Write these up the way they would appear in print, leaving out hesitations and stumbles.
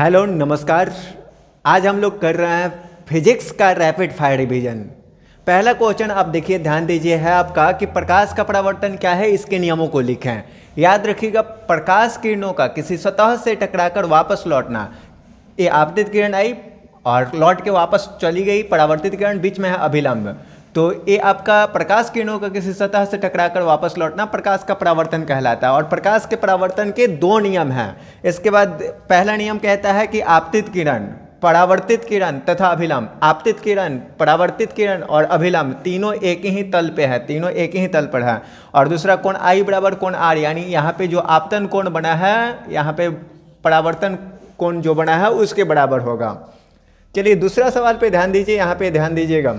Hello नमस्कार। आज हम लोग कर रहे हैं फिजिक्स का रैपिड फायर रिवीजन। पहला क्वेश्चन आप देखिए, ध्यान दीजिए, है आपका कि प्रकाश का परावर्तन क्या है, इसके नियमों को लिखें। याद रखिएगा, प्रकाश किरणों का किसी सतह से टकराकर वापस लौटना, ये आपतित किरण आई और लौट के वापस चली गई, परावर्तित किरण बीच में है अभिलंब, तो ये आपका प्रकाश किरणों का किसी सतह से टकराकर वापस लौटना प्रकाश का परावर्तन कहलाता है। और प्रकाश के परावर्तन के दो नियम हैं। इसके बाद पहला नियम कहता है कि आपतित किरण, परावर्तित किरण तथा अभिलंब, आपतित किरण, परावर्तित किरण और अभिलंब तीनों एक ही तल पे है, तीनों एक ही तल पर है। और दूसरा कोण आई बराबर कोण आर, यानी यहाँ पे जो आपतन कोण बना है, यहाँ पे परावर्तन कोण जो बना है उसके बराबर होगा। चलिए दूसरा सवाल पे ध्यान दीजिए, यहाँ पे ध्यान दीजिएगा।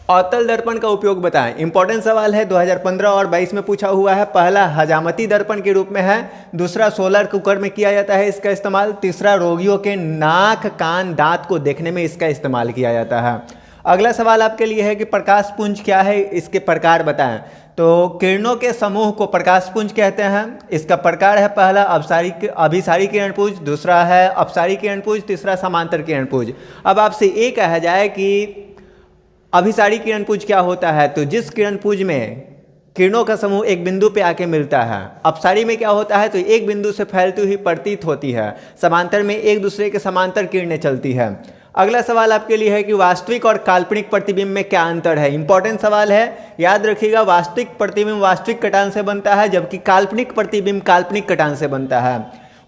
अवतल दर्पण का उपयोग बताएं। इंपॉर्टेंट सवाल है, 2015 और 22 में पूछा हुआ है। पहला हजामती दर्पण के रूप में है, दूसरा सोलर कुकर में किया जाता है इसका इस्तेमाल, तीसरा रोगियों के नाक कान दांत को देखने में इसका इस्तेमाल किया जाता है। अगला सवाल आपके लिए है कि प्रकाश पुंज क्या है, इसके प्रकार बताएं। तो किरणों के समूह को प्रकाश पुंज कहते हैं। इसका प्रकार है, पहला अभिसारी किरण पुंज, दूसरा है अपसारी किरण पुंज, तीसरा समांतर किरण पुंज। अब आपसे ये कहा जाए कि अभिसारी किरण पुंज क्या होता है, तो जिस किरण पुंज में किरणों का समूह एक बिंदु पे आके मिलता है। अपसारी में क्या होता है, तो एक बिंदु से फैलती हुई प्रतीत होती है। समांतर में एक दूसरे के समांतर किरणें चलती है। अगला सवाल आपके लिए है कि वास्तविक और काल्पनिक प्रतिबिंब में क्या अंतर है। इंपॉर्टेंट सवाल है, याद रखिएगा, वास्तविक प्रतिबिंब वास्तविक कटान से बनता है, जबकि काल्पनिक प्रतिबिंब काल्पनिक कटान से बनता है।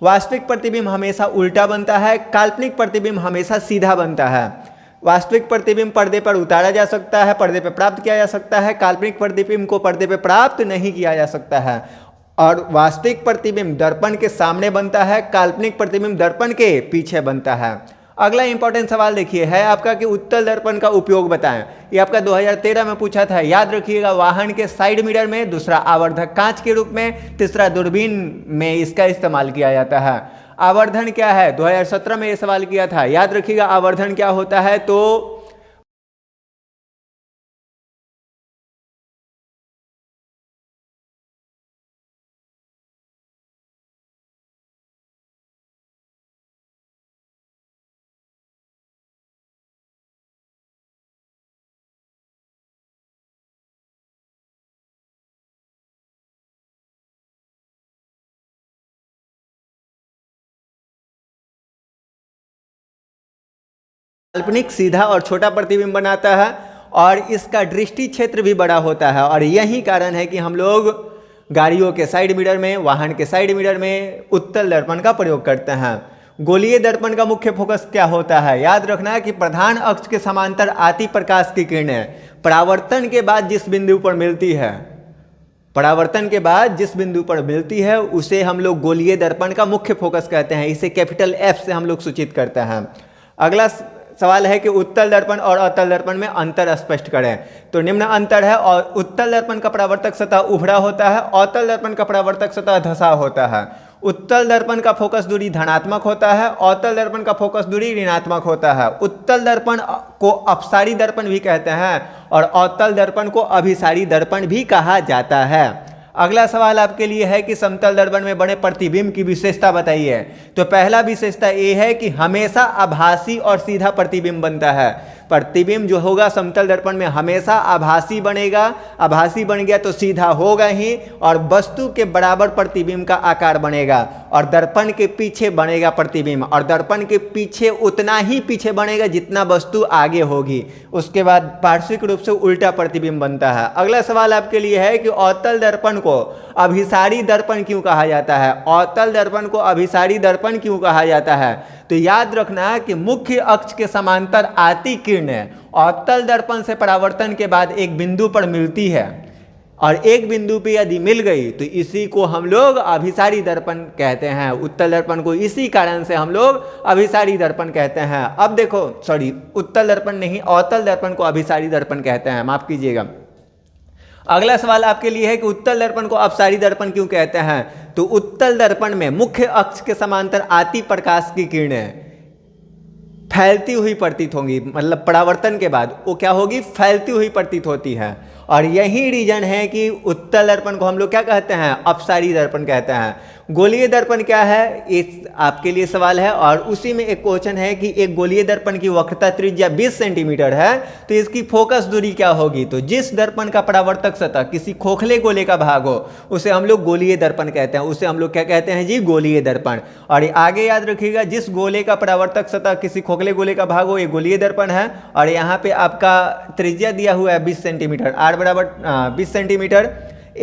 वास्तविक प्रतिबिंब हमेशा उल्टा बनता है, काल्पनिक प्रतिबिंब हमेशा सीधा बनता है। वास्तविक प्रतिबिंब पर्दे पर उतारा जा सकता है, पर्दे पर प्राप्त किया जा सकता है, काल्पनिक प्रतिबिंब को पर्दे पर प्राप्त नहीं किया जा सकता है। और वास्तविक प्रतिबिंब दर्पण के सामने बनता है, काल्पनिक प्रतिबिंब दर्पण के पीछे बनता है। अगला इंपॉर्टेंट सवाल देखिए, है आपका कि उत्तल दर्पण का उपयोग बताएं। ये आपका 2013 में पूछा था, याद रखिएगा, वाहन के साइड मिरर में, दूसरा आवर्धक कांच के रूप में, तीसरा दूरबीन में इसका इस्तेमाल किया जाता है। आवर्धन क्या है, 2017 में ये सवाल किया था, याद रखिएगा आवर्धन क्या होता है। तो काल्पनिक सीधा और छोटा प्रतिबिंब बनाता है और इसका दृष्टि क्षेत्र भी बड़ा होता है। और यही कारण है कि हम लोग गाड़ियों के साइड मिरर में, वाहन के साइड मिरर में उत्तल दर्पण का प्रयोग करते हैं। गोलीय दर्पण का मुख्य फोकस क्या होता है, याद रखना है कि प्रधान अक्ष के समांतर आती प्रकाश की किरणें परावर्तन के बाद जिस बिंदु पर मिलती है, परावर्तन के बाद जिस बिंदु पर मिलती है उसे हम लोग गोलीय दर्पण का मुख्य फोकस कहते हैं। इसे कैपिटल F से हम लोग सूचित करते हैं। अगला सवाल है कि उत्तल दर्पण और अवतल दर्पण में अंतर स्पष्ट करें। तो निम्न अंतर है, और उत्तल दर्पण का परावर्तक सतह उभड़ा होता है, अवतल दर्पण का परावर्तक सतह धंसा होता है। उत्तल दर्पण का फोकस दूरी धनात्मक होता है, अवतल दर्पण का फोकस दूरी ऋणात्मक होता है। उत्तल दर्पण को अपसारी दर्पण भी कहते हैं और अवतल दर्पण को अभिसारी दर्पण भी कहा जाता है। अगला सवाल आपके लिए है कि समतल दर्पण में बने प्रतिबिंब की विशेषता बताइए। तो पहला विशेषता ये है कि हमेशा आभासी और सीधा प्रतिबिंब बनता है। प्रतिबिंब जो होगा समतल दर्पण में हमेशा आभासी बनेगा, आभासी बन गया तो सीधा होगा ही, और वस्तु के बराबर प्रतिबिंब का आकार बनेगा, और दर्पण के पीछे बनेगा प्रतिबिंब, और दर्पण के पीछे उतना ही पीछे बनेगा जितना वस्तु आगे होगी। उसके बाद पार्श्विक रूप से उल्टा प्रतिबिंब बनता है। अगला सवाल आपके लिए है कि अवतल दर्पण को अभिसारी दर्पण क्यों कहा जाता है। अवतल दर्पण को अभिसारी दर्पण क्यों कहा जाता है, तो याद रखना कि मुख्य अक्ष के समांतर आती किरणें अवतल दर्पण से परावर्तन के बाद एक बिंदु पर मिलती है, और एक बिंदु पे यदि मिल गई तो इसी को हम लोग अभिसारी दर्पण कहते हैं। उत्तल दर्पण को इसी कारण से हम लोग अभिसारी दर्पण कहते हैं। अब देखो, सॉरी, उत्तल दर्पण नहीं, अवतल दर्पण को अभिसारी दर्पण कहते हैं, माफ कीजिएगा। अगला सवाल आपके लिए है कि उत्तल दर्पण को अपसारी दर्पण क्यों कहते हैं। तो उत्तल दर्पण में मुख्य अक्ष के समांतर आती प्रकाश की किरणें फैलती हुई प्रतीत होंगी, मतलब परावर्तन के बाद वो क्या होगी, फैलती हुई प्रतीत होती है। और यही रीजन है कि उत्तल दर्पण को हम लोग क्या कहते हैं, अपसारी दर्पण कहते हैं। गोलीय दर्पण क्या है, इस आपके लिए सवाल है। और उसी में एक क्वेश्चन है कि एक गोलीय दर्पण की वक्रता त्रिज्या 20 सेंटीमीटर है तो इसकी फोकस दूरी क्या होगी। तो जिस दर्पण का परावर्तक सतह किसी खोखले गोले का भाग हो उसे हम लोग गोलीय दर्पण कहते हैं, उसे हम लोग क्या कहते हैं जी, गोलीय दर्पण। और आगे याद रखिएगा, जिस गोले का परावर्तक सतह किसी खोखले गोले का भाग हो ये गोलीय दर्पण है। और यहाँ पे आपका त्रिज्या दिया हुआ है 20 सेंटीमीटर, r बराबर 20 सेंटीमीटर,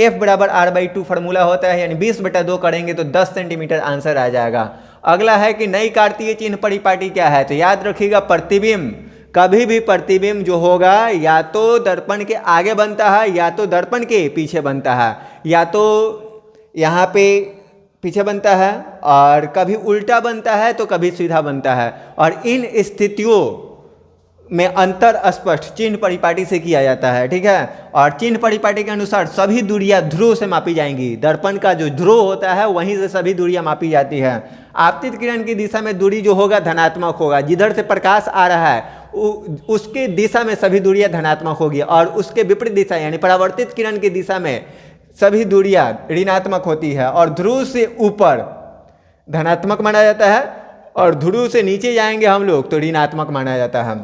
f बराबर r/2 फार्मूला होता है, यानी 20/2 करेंगे तो 10 सेंटीमीटर आंसर आ जाएगा। अगला है कि नई कार्तीय चिन्ह परिपाटी क्या है। तो याद रखिएगा, प्रतिबिंब, कभी भी प्रतिबिंब जो होगा या तो दर्पण के आगे बनता है या तो दर्पण के पीछे बनता है, या तो यहाँ पे पीछे बनता है और कभी उल्टा बनता है तो कभी सीधा बनता है। और इन स्थितियों में अंतर स्पष्ट चिन्ह परिपाटी से किया जाता है, ठीक है। और चिन्ह परिपाटी के अनुसार सभी दूरियां ध्रुव से मापी जाएंगी। दर्पण का जो ध्रुव होता है वहीं से सभी दूरियां मापी जाती है। आपतित किरण की दिशा में दूरी जो होगा धनात्मक होगा, जिधर से प्रकाश आ रहा है उसके दिशा में सभी दूरियां धनात्मक होगी, और उसके विपरीत दिशा यानी परावर्तित किरण की दिशा में सभी दूरियां ऋणात्मक होती है। और ध्रुव से ऊपर धनात्मक माना जाता है और ध्रुव से नीचे जाएंगे हम लोग तो ऋणात्मक माना जाता है।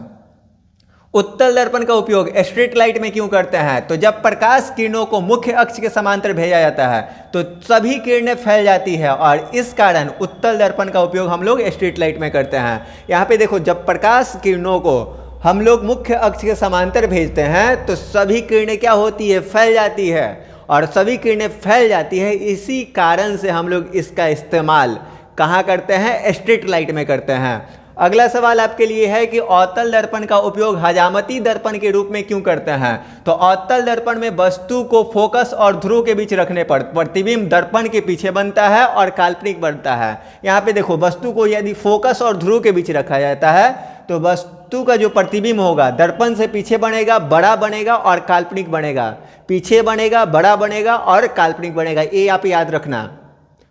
उत्तल दर्पण का उपयोग स्ट्रीट लाइट में क्यों करते हैं। तो जब प्रकाश किरणों को मुख्य अक्ष के समांतर भेजा जाता है तो सभी किरणें फैल जाती है, और इस कारण उत्तल दर्पण का उपयोग हम लोग स्ट्रीट लाइट में करते हैं। यहाँ पे देखो, जब प्रकाश किरणों को हम लोग मुख्य अक्ष के समांतर भेजते हैं तो सभी किरणें क्या होती है, फैल जाती है। और सभी किरणें फैल जाती है, इसी कारण से हम लोग इसका इस्तेमाल कहाँ करते हैं, स्ट्रीट लाइट में करते हैं। अगला सवाल आपके लिए है कि अवतल दर्पण का उपयोग हजामती दर्पण के रूप में क्यों करते हैं। तो अवतल दर्पण में वस्तु को फोकस और ध्रुव के बीच रखने पर प्रतिबिंब दर्पण के पीछे बनता है और काल्पनिक बनता है। यहाँ पे देखो, वस्तु को यदि फोकस और ध्रुव के बीच रखा जाता है तो वस्तु का जो प्रतिबिंब होगा दर्पण से पीछे बनेगा, बड़ा बनेगा और काल्पनिक बनेगा। पीछे बनेगा, बड़ा बनेगा और काल्पनिक बनेगा, ये आप याद रखना।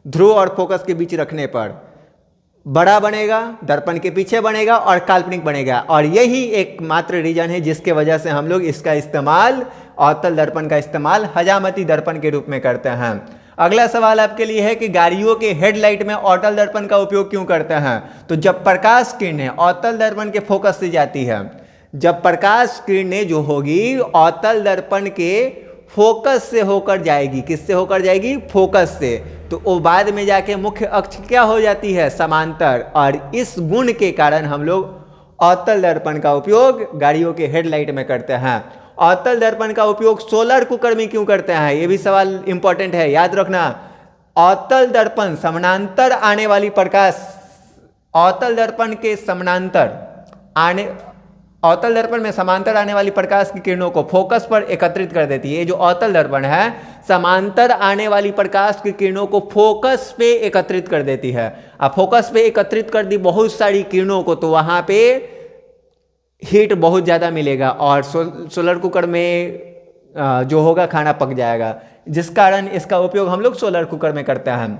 ध्रुव और फोकस के बीच रखने पर बड़ा बनेगा, दर्पण के पीछे बनेगा और काल्पनिक बनेगा। और यही एकमात्र रीजन है जिसके वजह से हम लोग इसका इस्तेमाल, अवतल दर्पण का इस्तेमाल हजामती दर्पण के रूप में करते हैं। अगला सवाल आपके लिए है कि गाड़ियों के हेडलाइट में अवतल दर्पण का उपयोग क्यों करते हैं। तो जब प्रकाश किरणें अवतल दर्पण के फोकस से जाती है, जब प्रकाश किरणें जो होगी अवतल दर्पण के फोकस से होकर जाएगी, किससे होकर जाएगी, फोकस से, तो वो बाद में जाके मुख्य अक्ष क्या हो जाती है, समांतर। और इस गुण के कारण हम लोग अवतल दर्पण का उपयोग गाड़ियों के हेडलाइट में करते हैं। अवतल दर्पण का उपयोग सोलर कुकर में क्यों करते हैं, ये भी सवाल इंपॉर्टेंट है, याद रखना। अवतल दर्पण समानांतर आने वाली प्रकाश, अवतल दर्पण के समानांतर आने, अवतल दर्पण में समांतर आने वाली प्रकाश की किरणों को फोकस पर एकत्रित कर देती है। ये जो अवतल दर्पण है समांतर आने वाली प्रकाश की किरणों को फोकस पे एकत्रित कर देती है। अब फोकस पे एकत्रित कर दी बहुत सारी किरणों को तो वहाँ पे हीट बहुत ज़्यादा मिलेगा और सोलर कुकर में जो होगा खाना पक जाएगा, जिस कारण इसका उपयोग हम लोग सोलर कुकर में करते हैं।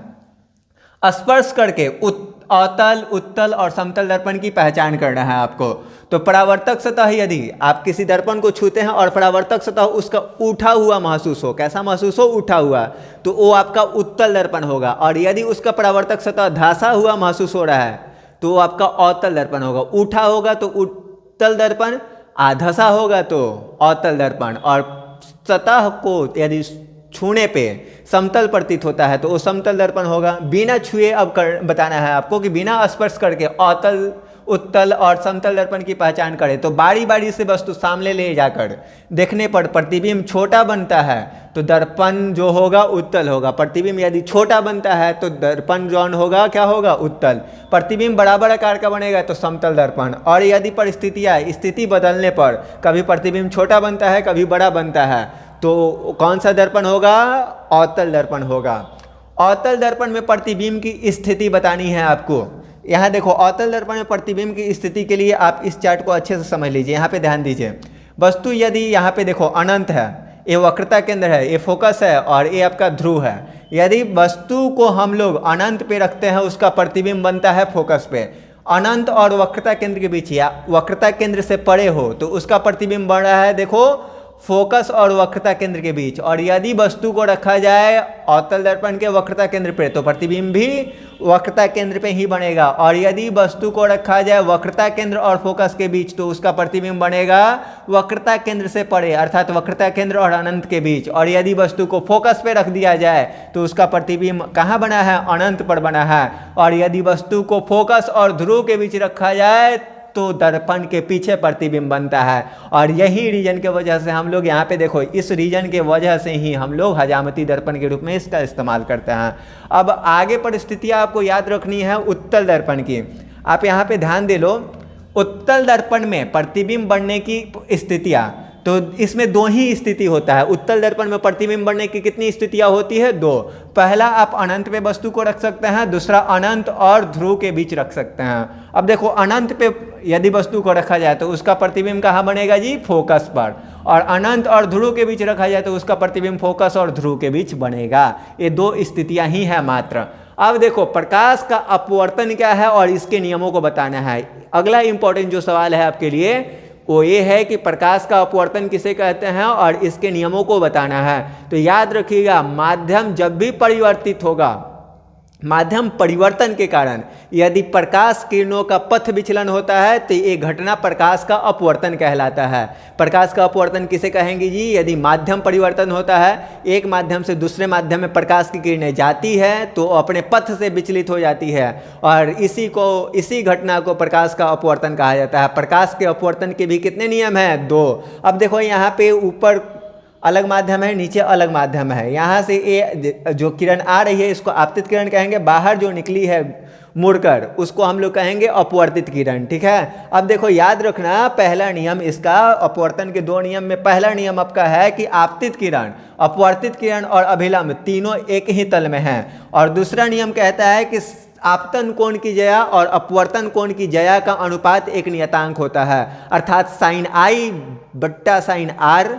स्पर्श करके अवतल, उत्तल और समतल दर्पण की पहचान करना है आपको। तो परावर्तक सतह, यदि आप किसी दर्पण को छूते हैं और परावर्तक सतह उसका उठा हुआ महसूस हो, कैसा महसूस हो, उठा हुआ, तो वो आपका उत्तल दर्पण होगा। और यदि उसका परावर्तक सतह धंसा हुआ महसूस हो रहा है तो वो आपका अवतल दर्पण होगा। उठा होगा तो उत्तल दर्पण, धंसा होगा तो अवतल दर्पण। और सतह को यदि छूने पे समतल प्रतीत होता है तो वो समतल दर्पण होगा। बिना छुए अब बताना है आपको कि बिना स्पर्श करके अवतल, उत्तल और समतल दर्पण की पहचान करें। तो बारी बारी से वस्तु सामने ले जाकर देखने पर प्रतिबिंब छोटा बनता है तो दर्पण जो होगा उत्तल होगा। प्रतिबिंब यदि छोटा बनता है तो दर्पण जौन होगा क्या होगा, उत्तल। प्रतिबिंब बराबर आकार का बनेगा तो समतल दर्पण। और यदि परिस्थितियाँ, स्थिति बदलने पर कभी प्रतिबिंब छोटा बनता है, कभी बड़ा बनता है, तो कौन सा दर्पण होगा, अवतल दर्पण होगा। अवतल दर्पण में प्रतिबिंब की स्थिति बतानी है आपको। यहाँ देखो, अवतल दर्पण में प्रतिबिंब की स्थिति के लिए आप इस चार्ट को अच्छे से समझ लीजिए। यहाँ पे ध्यान दीजिए, वस्तु यदि यहाँ पे देखो अनंत है, ये वक्रता केंद्र है, ये फोकस है और ये आपका ध्रुव है। यदि वस्तु को हम लोग अनंत पे रखते हैं उसका प्रतिबिंब बनता है फोकस पे। अनंत और वक्रता केंद्र के बीच या वक्रता केंद्र से परे हो तो उसका प्रतिबिंब बन रहा है, देखो फोकस और वक्रता केंद्र के बीच। और यदि वस्तु को रखा जाए अवतल दर्पण के वक्रता केंद्र पे तो प्रतिबिंब भी वक्रता केंद्र पे ही बनेगा। और यदि वस्तु को रखा जाए वक्रता केंद्र और फोकस के बीच तो उसका प्रतिबिंब बनेगा वक्रता केंद्र से परे, अर्थात वक्रता केंद्र और अनंत के बीच। और यदि वस्तु को फोकस पे रख दिया जाए तो उसका प्रतिबिंब कहाँ बना है? अनंत पर बना है। और यदि वस्तु को फोकस और ध्रुव के बीच रखा जाए तो दर्पण के पीछे प्रतिबिंब बनता है। और यही रीजन के वजह से हम लोग यहाँ पे देखो, इस रीजन के वजह से ही हम लोग हजामती दर्पण के रूप में इसका इस्तेमाल करते हैं। अब आगे परिस्थितियाँ आपको याद रखनी है उत्तल दर्पण की। आप यहाँ पे ध्यान दे लो, उत्तल दर्पण में प्रतिबिंब बनने की स्थितियाँ, तो इसमें दो ही स्थिति होता है। उत्तल दर्पण में प्रतिबिंब बनने की कितनी स्थितियां होती है? दो। पहला, आप अनंत पे वस्तु को रख सकते हैं, दूसरा अनंत और ध्रुव के बीच रख सकते हैं। अब देखो, अनंत पे यदि वस्तु को रखा जाए तो उसका प्रतिबिंब कहाँ बनेगा जी? फोकस पर। और अनंत और ध्रुव के बीच रखा जाए तो उसका प्रतिबिंब फोकस और ध्रुव के बीच बनेगा। ये दो स्थितियां ही है मात्र। अब देखो, प्रकाश का अपवर्तन क्या है और इसके नियमों को बताना है। अगला इंपॉर्टेंट जो सवाल है आपके लिए वो ये है कि प्रकाश का अपवर्तन किसे कहते हैं और इसके नियमों को बताना है। तो याद रखिएगा, माध्यम जब भी परिवर्तित होगा, माध्यम परिवर्तन के कारण यदि प्रकाश किरणों का पथ विचलन होता है तो ये घटना प्रकाश का अपवर्तन कहलाता है। प्रकाश का अपवर्तन किसे कहेंगे जी? यदि माध्यम परिवर्तन होता है, एक माध्यम से दूसरे माध्यम में प्रकाश की किरणें जाती है तो अपने पथ से विचलित हो जाती है, और इसी घटना को प्रकाश का अपवर्तन कहा जाता है। प्रकाश के अपवर्तन के भी कितने नियम हैं? दो। अब देखो, यहाँ पे ऊपर अलग माध्यम है, नीचे अलग माध्यम है। यहाँ से ये जो किरण आ रही है इसको आपतित किरण कहेंगे, बाहर जो निकली है मुड़कर उसको हम लोग कहेंगे अपवर्तित किरण। ठीक है। अब देखो, याद रखना, पहला नियम इसका, अपवर्तन के दो नियम में पहला नियम आपका है कि आपतित किरण, अपवर्तित किरण और अभिलंब तीनों एक ही तल में हैं। और दूसरा नियम कहता है कि आपतन कोण की ज्या और अपवर्तन कोण की ज्या का अनुपात एक नियतांक होता है, अर्थात साइन आई बट्टा साइन आर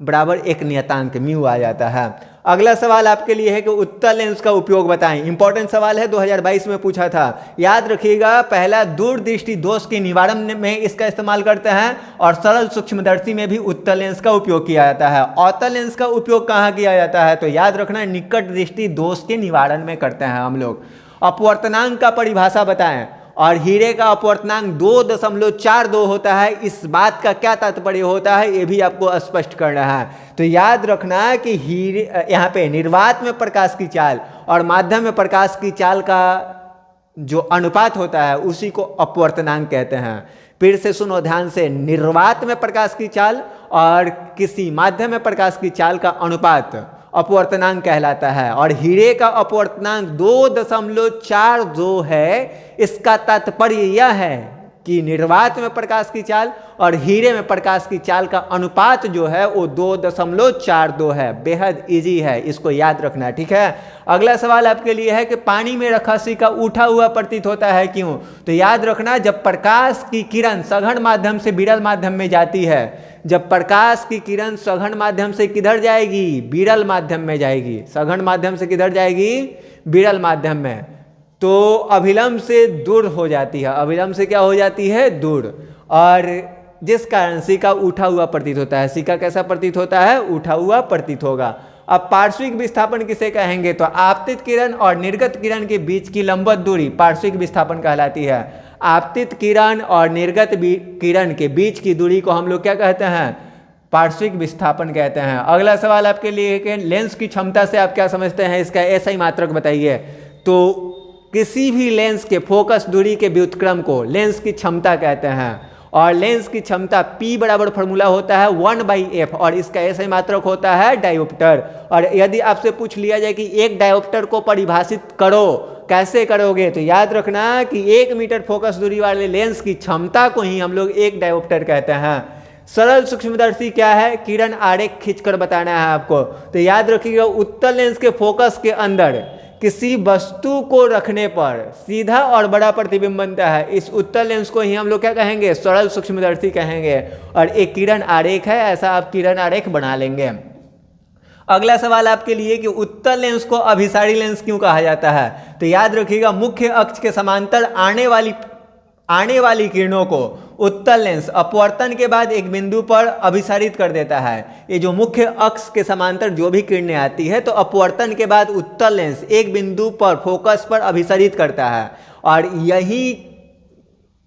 बराबर एक नियतांक म्यू आ जाता है। अगला सवाल आपके लिए है कि उत्तल लेंस का उपयोग बताएं। इंपॉर्टेंट सवाल है, 2022 में पूछा था। याद रखिएगा, पहला दूरदृष्टि दोष के निवारण में इसका इस्तेमाल करते हैं और सरल सूक्ष्मदर्शी में भी उत्तल लेंस का उपयोग किया जाता है। अवतल लेंस का उपयोग कहाँ किया जाता है? तो याद रखना, निकट दृष्टि दोष के निवारण में करते हैं हम लोग। अपवर्तनांक का परिभाषा बताएं। और हीरे का अपवर्तनांक 2.42 होता है। इस बात का क्या तात्पर्य होता है ये भी आपको स्पष्ट करना है। तो याद रखना कि हीरे, यहाँ पे निर्वात में प्रकाश की चाल और माध्यम में प्रकाश की चाल का जो अनुपात होता है उसी को अपवर्तनांक कहते हैं। फिर से सुनो ध्यान से, निर्वात में प्रकाश की चाल और किसी माध्यम में प्रकाश की चाल का अनुपात अपवर्तनांक कहलाता है। और हीरे का अपवर्तनांक 2.42 है। इसका तात्पर्य यह है कि निर्वात में प्रकाश की चाल और हीरे में प्रकाश की चाल का अनुपात जो है वो 2.42 है। बेहद इजी है, इसको याद रखना। ठीक है। अगला सवाल आपके लिए है कि पानी में रखा सिक्का उठा हुआ प्रतीत होता है, क्यों? तो याद रखना, जब प्रकाश की किरण सघन माध्यम से विरल माध्यम में जाती है, जब प्रकाश की किरण सघन माध्यम से किधर जाएगी? विरल माध्यम में जाएगी। सघन माध्यम से किधर जाएगी? विरल माध्यम में। तो अभिलंब से दूर हो जाती है। अभिलंब से क्या हो जाती है? दूर। और जिस कारण सिक्का उठा हुआ प्रतीत होता है। सिक्का कैसा प्रतीत होता है? उठा हुआ प्रतीत होगा। अब पार्श्विक विस्थापन किसे कहेंगे? तो आपतित किरण और निर्गत किरण के बीच की लंबवत दूरी पार्श्विक विस्थापन कहलाती है। आपतित किरण और निर्गत किरण के बीच की दूरी को हम लोग क्या कहते हैं? पार्श्विक विस्थापन कहते हैं। अगला सवाल आपके लिए कि लेंस की क्षमता से आप क्या समझते हैं? इसका ऐसा ही मात्रक बताइए। तो किसी भी लेंस के फोकस दूरी के व्युत्क्रम को लेंस की क्षमता कहते हैं। और लेंस की क्षमता P बराबर फॉर्मूला होता है 1/f और इसका ऐसा ही मात्रक होता है डायोप्टर। और यदि आपसे पूछ लिया जाए कि एक डायोप्टर को परिभाषित करो, कैसे करोगे? तो याद रखना कि 1 मीटर फोकस दूरी वाले लेंस की क्षमता को ही हम लोग एक डायोप्टर कहते हैं। सरल सूक्ष्मदर्शी क्या है? किरण आरेख खींचकर बताना है आपको। तो याद रखिएगा, उत्तल लेंस के फोकस के अंदर किसी वस्तु को रखने पर सीधा और बड़ा प्रतिबिंब बनता है। इस उत्तल लेंस को ही हम लोग क्या कहेंगे? सरल सूक्ष्मदर्शी कहेंगे। और एक किरण आरेख है, ऐसा आप किरण आरेख बना लेंगे। अगला सवाल आपके लिए कि उत्तल लेंस को अभिसारी लेंस क्यों कहा जाता है? तो याद रखिएगा, मुख्य अक्ष के समांतर आने वाली आने वाली किरणों को उत्तल लेंस अपवर्तन के बाद एक बिंदु पर अभिसारित कर देता है। ये जो मुख्य अक्ष के समांतर जो भी किरणें आती है तो अपवर्तन के बाद उत्तल लेंस एक बिंदु पर फोकस पर अभिसारित करता है, और यही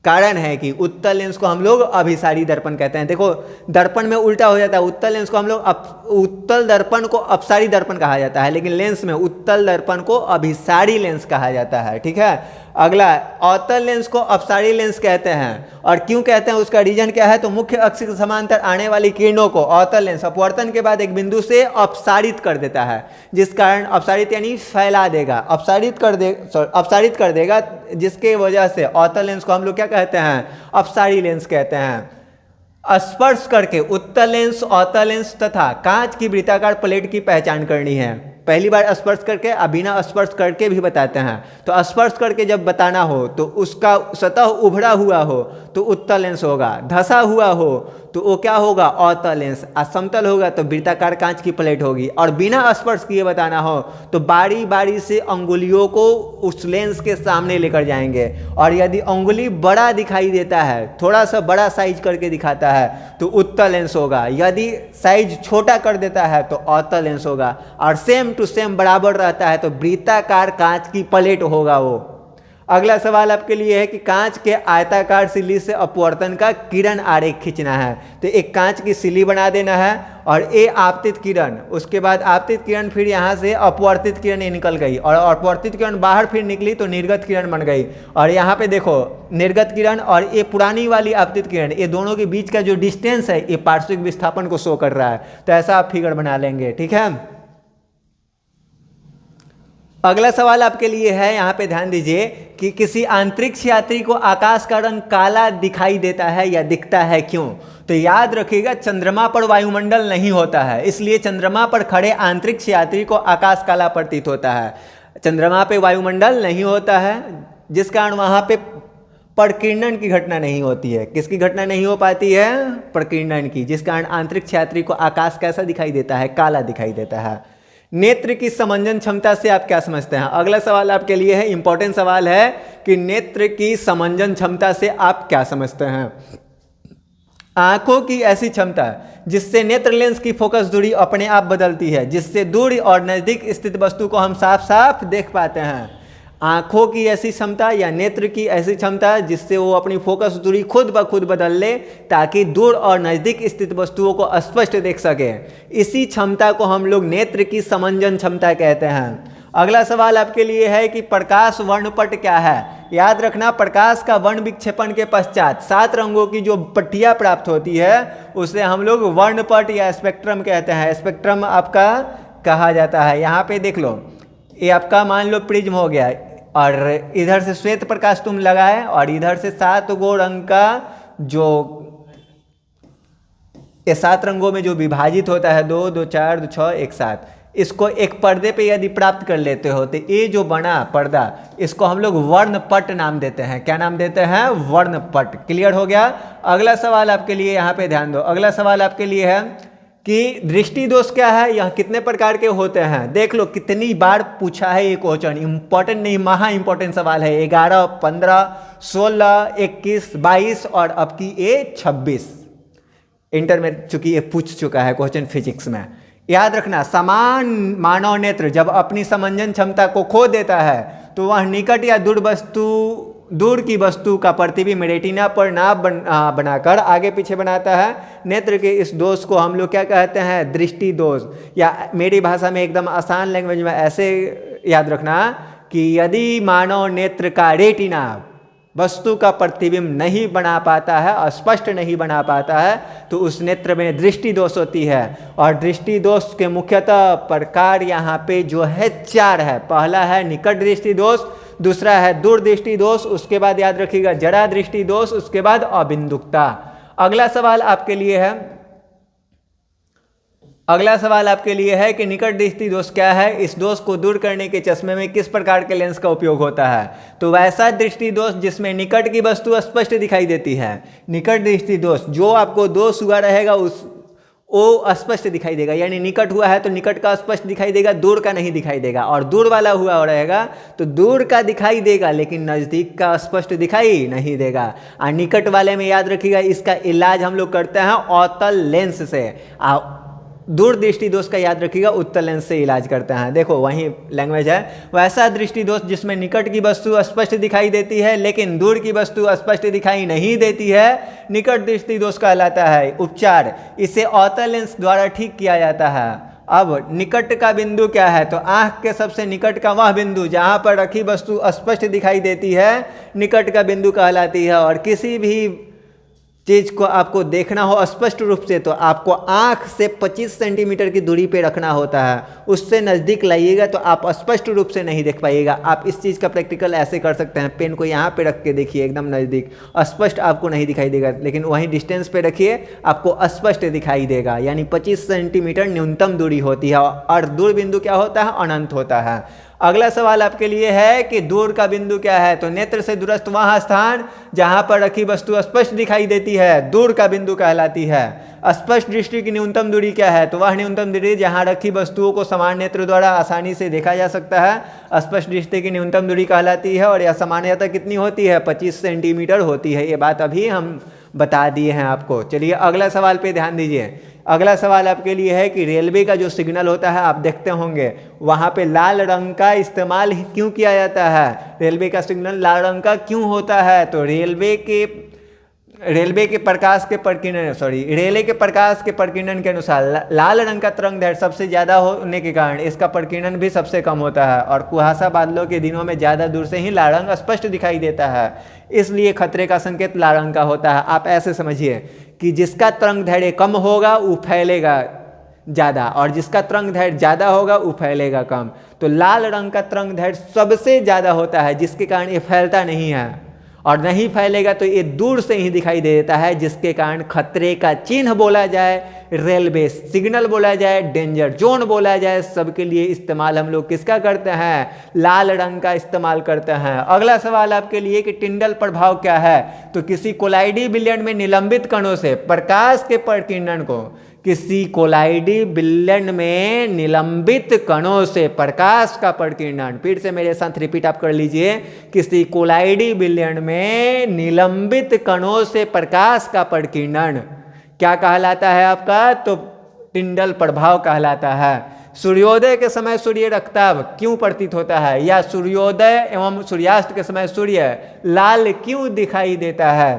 कारण है कि उत्तल लेंस को हम लोग अभिसारी दर्पण कहते हैं। देखो दर्पण में उल्टा हो जाता है, उत्तल लेंस को हम लोग उत्तल दर्पण को अपसारी दर्पण कहा जाता है, लेकिन लेंस में उत्तल दर्पण को अभिसारी लेंस कहा जाता है। ठीक है। अगला, अवतल लेंस को अपसारी लेंस कहते हैं, और क्यों कहते हैं उसका रीजन क्या है, तो मुख्य अक्ष के समांतर आने वाली किरणों को अवतल लेंस अपवर्तन के बाद एक बिंदु से अपसारित कर देता है, जिस कारण अपसारित यानी फैला देगा, अपसारित कर देगा, जिसके वजह से अवतल लेंस को हम लोग क्या कहते हैं, अपसारी लेंस कहते हैं। स्पर्श करके उत्तल लेंस, अवतल लेंस तथा कांच की वृत्ताकार प्लेट की पहचान करनी है। पहली बार स्पर्श करके, अब बिना स्पर्श करके भी बताते हैं। तो स्पर्श करके जब बताना हो तो उसका सतह उभरा हुआ हो तो उत्तल लेंस होगा, धसा हुआ हो तो वो क्या होगा, अवतल लेंस, समतल होगा तो वृत्ताकार कांच की प्लेट होगी। और बिना स्पर्श किए बताना हो तो बारी बारी से अंगुलियों को उस लेंस के सामने लेकर जाएंगे, और यदि अंगुली बड़ा दिखाई देता है, थोड़ा सा बड़ा साइज करके दिखाता है तो उत्तल लेंस होगा, यदि साइज छोटा कर देता है तो अवतल लेंस होगा, और सेम टू सेम बराबर रहता है तो वृत्ताकार कांच की प्लेट होगा वो। अगला सवाल आपके लिए है कि कांच के आयताकार सिल्ली से अपवर्तन का किरण आरेख खींचना है। तो एक कांच की सिल्ली बना देना है, और ये आपतित किरण, उसके बाद आपतित किरण, फिर यहाँ से अपवर्तित किरण ये निकल गई, और अपवर्तित किरण बाहर फिर निकली तो निर्गत किरण बन गई। और यहाँ पे देखो निर्गत किरण और ये पुरानी वाली आपतित किरण, ये दोनों के बीच का जो डिस्टेंस है ये पार्श्विक विस्थापन को शो कर रहा है। तो ऐसा आप फिगर बना लेंगे। ठीक है। अगला सवाल आपके लिए है, यहाँ पे ध्यान दीजिए कि किसी अंतरिक्ष यात्री को आकाश का रंग काला दिखाई देता है या दिखता है, क्यों? तो याद रखिएगा चंद्रमा पर वायुमंडल नहीं होता है, इसलिए चंद्रमा पर खड़े अंतरिक्ष यात्री को आकाश काला प्रतीत होता है। चंद्रमा पे वायुमंडल नहीं होता है, जिस कारण वहाँ पे प्रकीर्णन की घटना नहीं होती है। किसकी घटना नहीं हो पाती है? प्रकीर्णन की, जिस कारण अंतरिक्ष यात्री को आकाश कैसा दिखाई देता है? काला दिखाई देता है। नेत्र की समंजन क्षमता से आप क्या समझते हैं? अगला सवाल आपके लिए है, इंपॉर्टेंट सवाल है कि नेत्र की समंजन क्षमता से आप क्या समझते हैं? आंखों की ऐसी क्षमता जिससे नेत्र लेंस की फोकस दूरी अपने आप बदलती है, जिससे दूर और नज़दीक स्थित वस्तु को हम साफ साफ देख पाते हैं। आंखों की ऐसी क्षमता या नेत्र की ऐसी क्षमता जिससे वो अपनी फोकस दूरी खुद ब खुद बदल ले ताकि दूर और नज़दीक स्थित वस्तुओं को स्पष्ट देख सके। इसी क्षमता को हम लोग नेत्र की समंजन क्षमता कहते हैं। अगला सवाल आपके लिए है कि प्रकाश वर्णपट क्या है? याद रखना, प्रकाश का वर्ण विक्षेपण के पश्चात 7 रंगों की जो पट्टियाँ प्राप्त होती है उसे हम लोग वर्णपट या स्पेक्ट्रम कहते हैं। स्पेक्ट्रम आपका कहा जाता है। यहाँ पे देख लो, ये आपका मान लो प्रिज्म हो गया, और इधर से श्वेत प्रकाश तुम लगाए, और इधर से 7 गो रंग का जो ये 7 रंगों में जो विभाजित होता है, 2 2 4 2 6 1 7, इसको एक पर्दे पे यदि प्राप्त कर लेते हो तो ये जो बना पर्दा, इसको हम लोग वर्णपट नाम देते हैं। क्या नाम देते हैं? वर्णपट। क्लियर हो गया। अगला सवाल आपके लिए, यहाँ पे ध्यान दो, अगला सवाल आपके लिए है कि दृष्टि दोष क्या है, यह कितने प्रकार के होते हैं? देख लो कितनी बार पूछा है ये क्वेश्चन, इंपॉर्टेंट नहीं महा इंपॉर्टेंट सवाल है। 11 15 16 21 22 और अब की ये 26 इंटर में चूंकि ये पूछ चुका है क्वेश्चन फिजिक्स में। याद रखना, समान मानव नेत्र जब अपनी समंजन क्षमता को खो देता है तो वह निकट या दूर की वस्तु का प्रतिबिंब रेटिना पर नाप बनाकर आगे पीछे बनाता है। नेत्र के इस दोष को हम लोग क्या कहते हैं? दृष्टि दोष। या मेरी भाषा में एकदम आसान लैंग्वेज में ऐसे याद रखना कि यदि मानव नेत्र का रेटिना वस्तु का प्रतिबिंब नहीं बना पाता है, स्पष्ट नहीं बना पाता है, तो उस नेत्र में दृष्टि दोष होती है। और दृष्टि दोष के मुख्यतः प्रकार यहाँ पे जो है 4 है। पहला है निकट दृष्टि दोष, दूसरा है दूर दृष्टि दोष, उसके बाद याद रखिएगा जरा दृष्टि दोष, उसके बाद अबिंदुकता। अगला सवाल आपके लिए है, अगला सवाल आपके लिए है कि निकट दृष्टि दोष क्या है? इस दोष को दूर करने के चश्मे में किस प्रकार के लेंस का उपयोग होता है? तो वैसा दृष्टि दोष जिसमें निकट की वस्तु स्पष्ट दिखाई देती है। निकट दृष्टि दोष, जो आपको दोष हुआ रहेगा वो स्पष्ट दिखाई देगा, यानी निकट हुआ है तो निकट का स्पष्ट दिखाई देगा, दूर का नहीं दिखाई देगा। और दूर वाला हुआ रहेगा तो दूर का दिखाई देगा लेकिन नज़दीक का स्पष्ट दिखाई नहीं देगा। और निकट वाले में याद रखिएगा, इसका इलाज हम लोग करते हैं अवतल लेंस से। दूर दृष्टि दोष का याद रखिएगा उत्तल लेंस से इलाज करते हैं। देखो वही लैंग्वेज है। वैसा दृष्टि दोष जिसमें निकट की वस्तु स्पष्ट दिखाई देती है लेकिन दूर की वस्तु स्पष्ट दिखाई नहीं देती है, निकट दृष्टि दोष कहलाता है। उपचार, इसे अवतल लेंस द्वारा ठीक किया जाता है। अब निकट का बिंदु क्या है, तो आंख के सबसे निकट का वह बिंदु जहां पर रखी वस्तु स्पष्ट दिखाई देती है निकट का बिंदु कहलाती है। और किसी भी चीज़ को आपको देखना हो स्पष्ट रूप से तो आपको आँख से 25 सेंटीमीटर की दूरी पे रखना होता है। उससे नज़दीक लाइएगा तो आप स्पष्ट रूप से नहीं देख पाइएगा। आप इस चीज़ का प्रैक्टिकल ऐसे कर सकते हैं, पेन को यहाँ पे रख के देखिए एकदम नज़दीक, स्पष्ट आपको नहीं दिखाई देगा, लेकिन वहीं डिस्टेंस पे रखिए आपको स्पष्ट दिखाई देगा। यानी 25 सेंटीमीटर न्यूनतम दूरी होती है। और दूर बिंदु क्या होता है, अनंत होता है। अगला सवाल आपके लिए है कि दूर का बिंदु क्या है, तो नेत्र से दूरस्थ वह स्थान जहां पर रखी वस्तु स्पष्ट दिखाई देती है दूर का बिंदु कहलाती है। स्पष्ट दृष्टि की न्यूनतम दूरी क्या है, तो वह न्यूनतम दूरी जहां रखी वस्तुओं को समान नेत्र द्वारा आसानी से देखा जा सकता है स्पष्ट दृष्टि की न्यूनतम दूरी कहलाती है। और यह सामान्यतः कितनी होती है, 25 सेंटीमीटर होती है। ये बात अभी हम बता दिए हैं आपको। चलिए अगला सवाल पे ध्यान दीजिए। अगला सवाल आपके लिए है कि रेलवे का जो सिग्नल होता है आप देखते होंगे वहाँ पे लाल रंग का इस्तेमाल क्यों किया जाता है। रेलवे का सिग्नल लाल रंग का क्यों होता है, तो रेलवे के प्रकाश के प्रकीर्णन के अनुसार लाल रंग का तरंग दैर्घ्य सबसे ज़्यादा होने के कारण इसका प्रकीर्णन भी सबसे कम होता है। और कुहासा बादलों के दिनों में ज़्यादा दूर से ही लाल रंग स्पष्ट दिखाई देता है, इसलिए खतरे का संकेत लाल रंग का होता है। आप ऐसे समझिए कि जिसका तरंग दैर्घ्य कम होगा वो फैलेगा ज़्यादा और जिसका तरंग दैर्घ्य ज़्यादा होगा वो फैलेगा कम। तो लाल रंग का तरंग दैर्घ्य सबसे ज़्यादा होता है जिसके कारण ये फैलता नहीं है, और नहीं फैलेगा तो ये दूर से ही दिखाई दे देता है, जिसके कारण खतरे का चिन्ह बोला जाए, रेलवे सिग्नल बोला जाए, डेंजर जोन बोला जाए, सबके लिए इस्तेमाल हम लोग किसका करते हैं, लाल रंग का इस्तेमाल करते हैं। अगला सवाल आपके लिए कि टिंडल प्रभाव क्या है, तो किसी कोलाइडी बिलियन में निलंबित कणों से प्रकाश के प्रकीर्णन को, किसी कोलाइडी बिलियन में निलंबित कणों से प्रकाश का प्रकीर्णन, फिर से मेरे साथ रिपीट आप कर लीजिए, किसी कोलाइडी बिलियन में निलंबित कणों से प्रकाश का प्रकीर्णन क्या कहलाता है आपका, तो टिंडल प्रभाव कहलाता है। सूर्योदय के समय सूर्य रक्ताभ क्यों प्रतीत होता है, या सूर्योदय एवं सूर्यास्त के समय सूर्य लाल क्यों दिखाई देता है,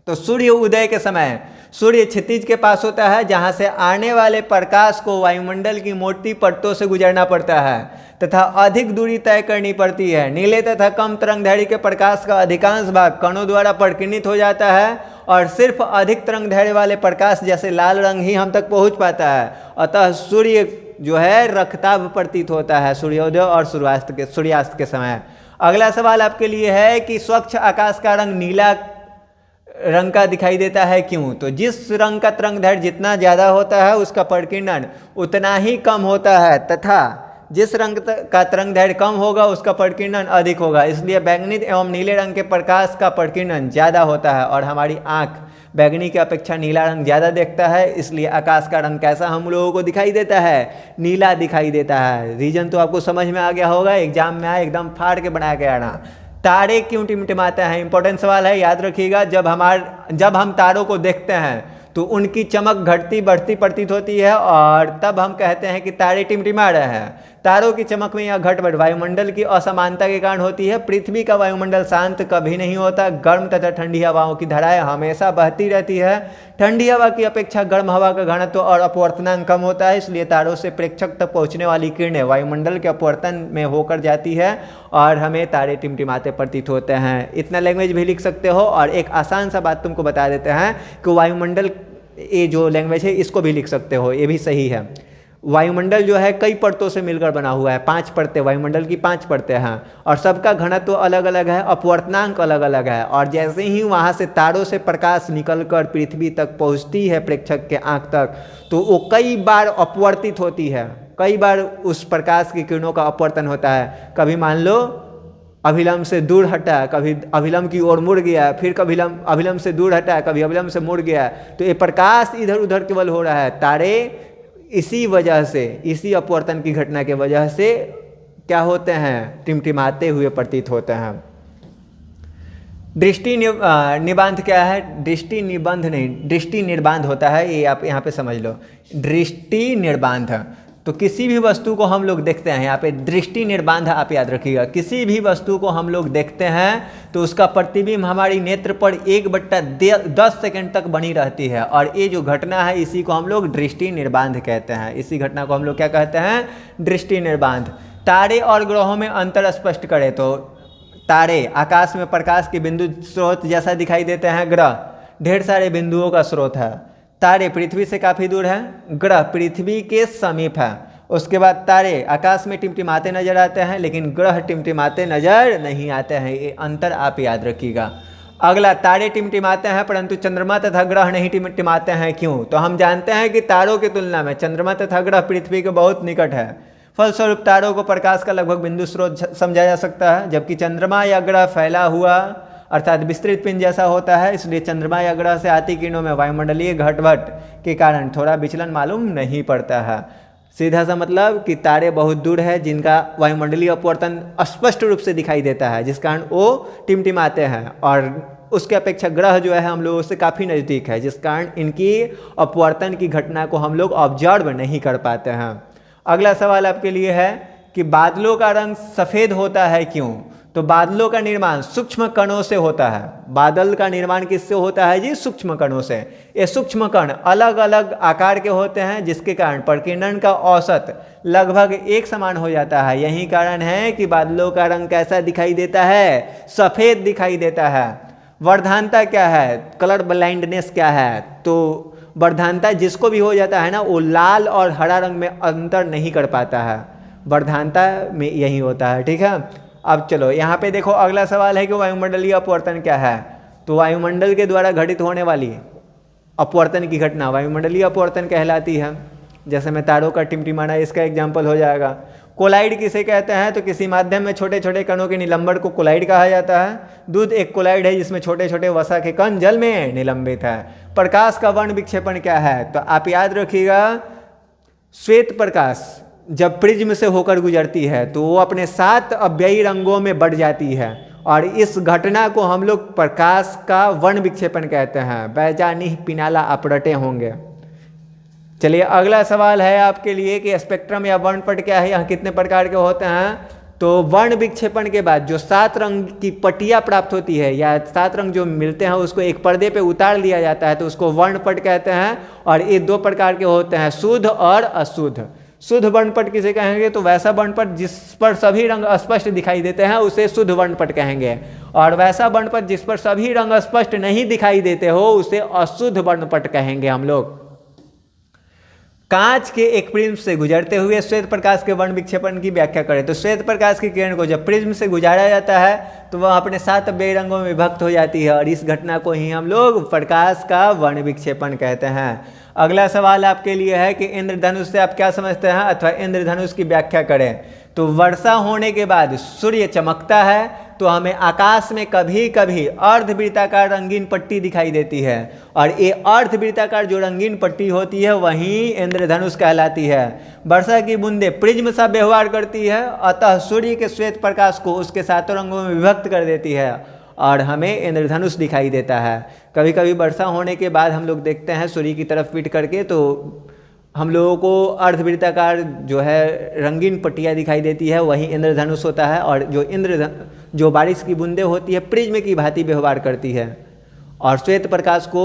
तो सूर्य उदय के समय सूर्य क्षितिज के पास होता है जहां से आने वाले प्रकाश को वायुमंडल की मोटी परतों से गुजरना पड़ता है तथा अधिक दूरी तय करनी पड़ती है। नीले तथा कम तरंगदैर्घ्य के प्रकाश का अधिकांश भाग कणों द्वारा प्रकीर्णित हो जाता है और सिर्फ अधिक तरंगदैर्घ्य वाले प्रकाश जैसे लाल रंग ही हम तक पहुंच पाता है। अतः सूर्य जो है रक्ताभ प्रतीत होता है सूर्योदय और सूर्यास्त के समय। अगला सवाल आपके लिए है कि स्वच्छ आकाश का रंग नीला रंग का दिखाई देता है क्यों, तो जिस रंग का तरंगदैर्घ्य जितना ज़्यादा होता है उसका प्रकीर्णन उतना ही कम होता है तथा जिस रंग का तरंगदैर्घ्य कम होगा उसका प्रकीर्णन अधिक होगा, इसलिए बैंगनी एवं नीले रंग के प्रकाश का प्रकीर्णन ज़्यादा होता है और हमारी आँख बैंगनी की अपेक्षा नीला रंग ज़्यादा देखता है, इसलिए आकाश का रंग कैसा हम लोगों को दिखाई देता है, नीला दिखाई देता है। रीजन तो आपको समझ में आ गया होगा, एग्जाम में आए एकदम फाड़ के बनाया गया ना। तारे क्यों टिमटिमाते हैं, इंपॉर्टेंट सवाल है, याद रखिएगा। जब हम तारों को देखते हैं तो उनकी चमक घटती बढ़ती प्रतीत होती है और तब हम कहते हैं कि तारे टिमटिमा रहे हैं। तारों की चमक में यह घट बढ़ वायुमंडल की असमानता के कारण होती है। पृथ्वी का वायुमंडल शांत कभी नहीं होता, गर्म तथा ठंडी हवाओं की धाराएं हमेशा बहती रहती है। ठंडी हवा की अपेक्षा गर्म हवा का घनत्व और अपवर्तनांक कम होता है, इसलिए तारों से प्रेक्षक तक पहुंचने वाली किरणें वायुमंडल के अपवर्तन में होकर जाती है और हमें तारे टिमटिमाते प्रतीत होते हैं। इतना लैंग्वेज भी लिख सकते हो। और एक आसान सा बात तुमको बता देते हैं कि वायुमंडल, ये जो लैंग्वेज है इसको भी लिख सकते हो, ये भी सही है। वायुमंडल जो है कई परतों से मिलकर बना हुआ है, 5 परतें, वायुमंडल की 5 परतें हैं और सबका घनत्व अलग अलग है, अपवर्तनांक अलग अलग है। और जैसे ही वहाँ से तारों से प्रकाश निकलकर पृथ्वी तक पहुँचती है प्रेक्षक के आँख तक, तो वो कई बार अपवर्तित होती है, कई बार उस प्रकाश की किरणों का अपवर्तन होता है। कभी मान लो अभिलंब से दूर हटा, कभी अभिलंब की ओर मुड़ गया, फिर कभी अभिलंब से दूर हटा, कभी अभिलंब से मुड़ गया, तो ये प्रकाश इधर उधर केवल हो रहा है। तारे इसी वजह से, इसी अपवर्तन की घटना के वजह से क्या होते हैं, टिमटिमाते हुए प्रतीत होते हैं। दृष्टि निबांध क्या है, दृष्टि निबंध नहीं, दृष्टि निर्बांध होता है, ये आप यहाँ पे समझ लो। दृष्टि निर्बांध, तो किसी भी वस्तु को हम लोग देखते हैं, यहाँ पे दृष्टि निर्बांध आप याद रखिएगा। किसी भी वस्तु को हम लोग देखते हैं तो उसका प्रतिबिंब हमारी नेत्र पर 1/10 सेकंड तक बनी रहती है, और ये जो घटना है इसी को हम लोग दृष्टि निर्बांध कहते हैं। इसी घटना को हम लोग क्या कहते हैं, दृष्टि निर्बांध। तारे और ग्रहों में अंतर स्पष्ट करें तो तारे आकाश में प्रकाश के बिंदु स्रोत जैसा दिखाई देते हैं, ग्रह ढेर सारे बिंदुओं का स्रोत है। तारे पृथ्वी से काफ़ी दूर है, ग्रह पृथ्वी के समीप है। उसके बाद तारे आकाश में टिमटिमाते नजर आते हैं, लेकिन ग्रह टिमटिमाते नजर नहीं आते हैं। ये अंतर आप याद रखिएगा। अगला, तारे टिमटिमाते हैं परंतु चंद्रमा तथा ग्रह नहीं टिमटिमाते हैं, क्यों? तो हम जानते हैं कि तारों की तुलना में चंद्रमा तथा ग्रह पृथ्वी के बहुत निकट है, फलस्वरूप तारों को प्रकाश का लगभग बिंदु स्रोत समझा जा सकता है, जबकि चंद्रमा या ग्रह फैला हुआ अर्थात विस्तृत पिंड जैसा होता है, इसलिए चंद्रमा या ग्रह से आती किरणों में वायुमंडलीय घटवट के कारण थोड़ा विचलन मालूम नहीं पड़ता है। सीधा सा मतलब कि तारे बहुत दूर है जिनका वायुमंडलीय अपवर्तन स्पष्ट रूप से दिखाई देता है, जिस कारण वो टिमटिमाते हैं, और उसके अपेक्षा ग्रह जो है हम लोगों से काफ़ी नज़दीक है, जिस कारण इनकी अपवर्तन की घटना को हम लोग ऑब्जर्व नहीं कर पाते हैं। अगला सवाल आपके लिए है कि बादलों का रंग सफ़ेद होता है, क्यों? तो बादलों का निर्माण सूक्ष्म कणों से होता है। बादल का निर्माण किससे होता है जी? सूक्ष्म कणों से। ये सूक्ष्म कण अलग अलग आकार के होते हैं, जिसके कारण प्रकीर्णन का औसत लगभग एक समान हो जाता है। यही कारण है कि बादलों का रंग कैसा दिखाई देता है? सफ़ेद दिखाई देता है। वर्धानता क्या है? कलर ब्लाइंडनेस क्या है? तो वर्धानता जिसको भी हो जाता है ना, वो लाल और हरा रंग में अंतर नहीं कर पाता है। वर्धानता में यही होता है, ठीक है। अब चलो यहाँ पे देखो, अगला सवाल है कि वायुमंडलीय अपवर्तन क्या है? तो वायुमंडल के द्वारा घटित होने वाली अपवर्तन की घटना वायुमंडलीय अपवर्तन कहलाती है। जैसे मैं तारों का टिमटिमाना, इसका एग्जाम्पल हो जाएगा। कोलाइड किसे कहते हैं? तो किसी माध्यम में छोटे छोटे कणों के निलंबन को कोलाइड कहा जाता है। दूध एक कोलाइड है जिसमें छोटे छोटे वसा के कण जल में निलंबित है। प्रकाश का वर्ण विक्षेपण क्या है? तो आप याद रखिएगा, श्वेत प्रकाश जब प्रिज्म से होकर गुजरती है तो वो अपने 7 अव्ययी रंगों में बढ़ जाती है, और इस घटना को हम लोग प्रकाश का वर्ण विक्षेपण कहते हैं। बैजानी पिनाला अपरटे होंगे। चलिए अगला सवाल है आपके लिए कि स्पेक्ट्रम या वर्णपट क्या है, यहाँ कितने प्रकार के होते हैं? तो वर्ण विक्षेपण के बाद जो 7 रंग की पट्टियाँ प्राप्त होती है या 7 रंग जो मिलते हैं उसको एक पर्दे पे उतार लिया जाता है, तो उसको वर्णपट कहते हैं। और ये 2 प्रकार के होते हैं, शुद्ध और अशुद्ध। शुद्ध वर्णपट किसे कहेंगे? तो वैसा वर्णपट जिस पर सभी रंग स्पष्ट दिखाई देते हैं उसे शुद्ध वर्णपट कहेंगे, और वैसा वर्णपट जिस पर सभी रंग स्पष्ट नहीं दिखाई देते हो उसे अशुद्ध वर्णपट कहेंगे हम लोग। कांच के एक प्रिज्म से गुजरते हुए श्वेत प्रकाश के वर्ण विक्षेपण की व्याख्या करें। तो श्वेत प्रकाश की किरण को जब प्रिज्म से गुजारा जाता है तो वह अपने 7 अव्ययी रंगों में विभक्त हो जाती है, और इस घटना को ही हम लोग प्रकाश का वर्ण विक्षेपण कहते हैं। अगला सवाल आपके लिए है कि इंद्रधनुष से आप क्या समझते हैं, अथवा इंद्रधनुष की व्याख्या करें। तो वर्षा होने के बाद सूर्य चमकता है तो हमें आकाश में कभी कभी अर्धवृत्ताकार रंगीन पट्टी दिखाई देती है, और ये अर्धवृत्ताकार जो रंगीन पट्टी होती है वही इंद्रधनुष कहलाती है। वर्षा की बूंदें प्रिज्म सा व्यवहार करती है, अतः सूर्य के श्वेत प्रकाश को उसके 7 रंगों में विभक्त कर देती है और हमें इंद्रधनुष दिखाई देता है। कभी कभी वर्षा होने के बाद हम लोग देखते हैं सूर्य की तरफ पीठ करके, तो हम लोगों को अर्धवृत्ताकार जो है रंगीन पट्टियाँ दिखाई देती है, वही इंद्रधनुष होता है। और जो बारिश की बूंदें होती है प्रिज्म की भांति व्यवहार करती है और श्वेत प्रकाश को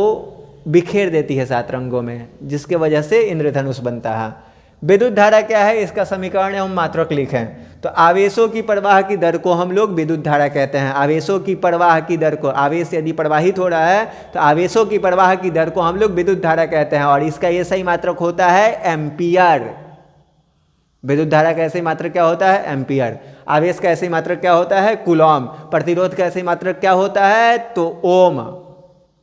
बिखेर देती है 7 रंगों में, जिसके वजह से इंद्रधनुष बनता है। विद्युत धारा क्या है, इसका समीकरण हम मात्रक लिखें। तो आवेशों की प्रवाह की दर को हम लोग विद्युत धारा कहते हैं। आवेशों की प्रवाह की दर को, आवेश यदि प्रवाहित हो रहा है तो आवेशों की प्रवाह की दर को हम लोग विद्युत धारा कहते हैं, और इसका ये सही मात्रक होता है एम्पियर। विद्युत धारा का ऐसे मात्रक क्या होता है? एम्पियर। आवेश का ऐसे मात्रक क्या होता है? कूलॉम। प्रतिरोध का ऐसे मात्रक क्या होता है? तो ओम।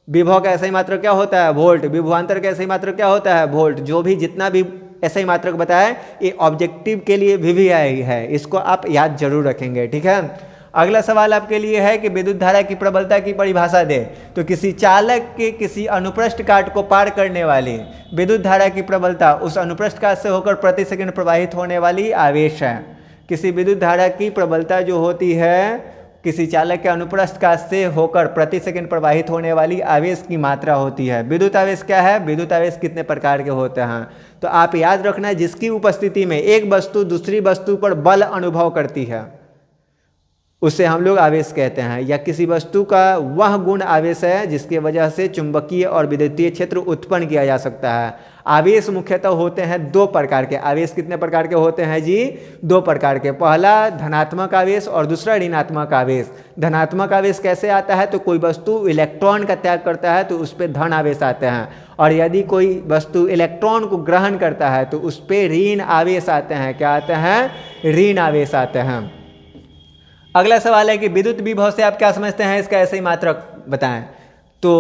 विभव का ऐसे मात्रक क्या होता है? वोल्ट। विभवांतर का ऐसे मात्रक क्या होता है? वोल्ट। जो भी जितना भी ऐसे ही मात्रक बताया ये ऑब्जेक्टिव के लिए भी है, इसको आप याद जरूर रखेंगे, ठीक है। अगला सवाल आपके लिए है कि विद्युत धारा की प्रबलता की परिभाषा दे। तो किसी चालक के किसी अनुप्रस्थ काट को पार करने वाली विद्युत धारा की प्रबलता उस अनुप्रस्थ काट से होकर प्रति सेकंड प्रवाहित होने वाली आवेश है। किसी विद्युत धारा की प्रबलता जो होती है किसी चालक के अनुप्रस्थ काट से होकर प्रति सेकंड प्रवाहित होने वाली आवेश की मात्रा होती है। विद्युत आवेश क्या है? विद्युत आवेश कितने प्रकार के होते हैं? तो आप याद रखना, जिसकी उपस्थिति में एक वस्तु दूसरी वस्तु पर बल अनुभव करती है उसे हम लोग आवेश कहते हैं, या किसी वस्तु का वह गुण आवेश है जिसकी वजह से चुंबकीय और विद्युतीय क्षेत्र उत्पन्न किया जा सकता है। आवेश मुख्यतः होते हैं दो प्रकार के। आवेश कितने प्रकार के होते हैं जी? दो प्रकार के। पहला धनात्मक आवेश और दूसरा ऋणात्मक आवेश। धनात्मक आवेश कैसे आता है? तो कोई वस्तु इलेक्ट्रॉन का त्याग करता है तो उस पर धन आवेश आते हैं, और यदि कोई वस्तु इलेक्ट्रॉन को ग्रहण करता है तो उस पर ऋण आवेश आते हैं। क्या आते हैं? ऋण आवेश आते हैं। अगला सवाल है कि विद्युत विभव से आप क्या समझते हैं, इसका ऐसे ही मात्रक बताएं। तो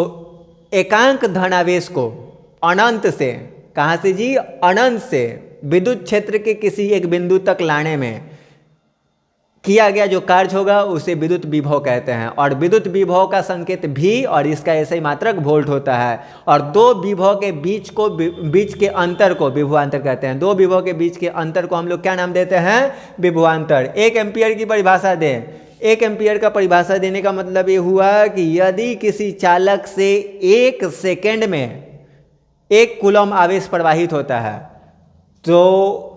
एकांक धनावेश को अनंत से, कहाँ से जी? अनंत से विद्युत क्षेत्र के किसी एक बिंदु तक लाने में किया गया जो कार्य होगा उसे विद्युत विभव कहते हैं। और विद्युत विभव का संकेत भी और इसका ऐसे ही मात्रक वोल्ट होता है। और दो विभव के बीच के अंतर को विभवांतर कहते हैं। दो विभव के बीच के अंतर को हम लोग क्या नाम देते हैं? विभवांतर। 1 एम्पीयर की परिभाषा दें। 1 एम्पीयर का परिभाषा देने का मतलब ये हुआ कि यदि किसी चालक से 1 सेकेंड में 1 कूलम आवेश प्रवाहित होता है तो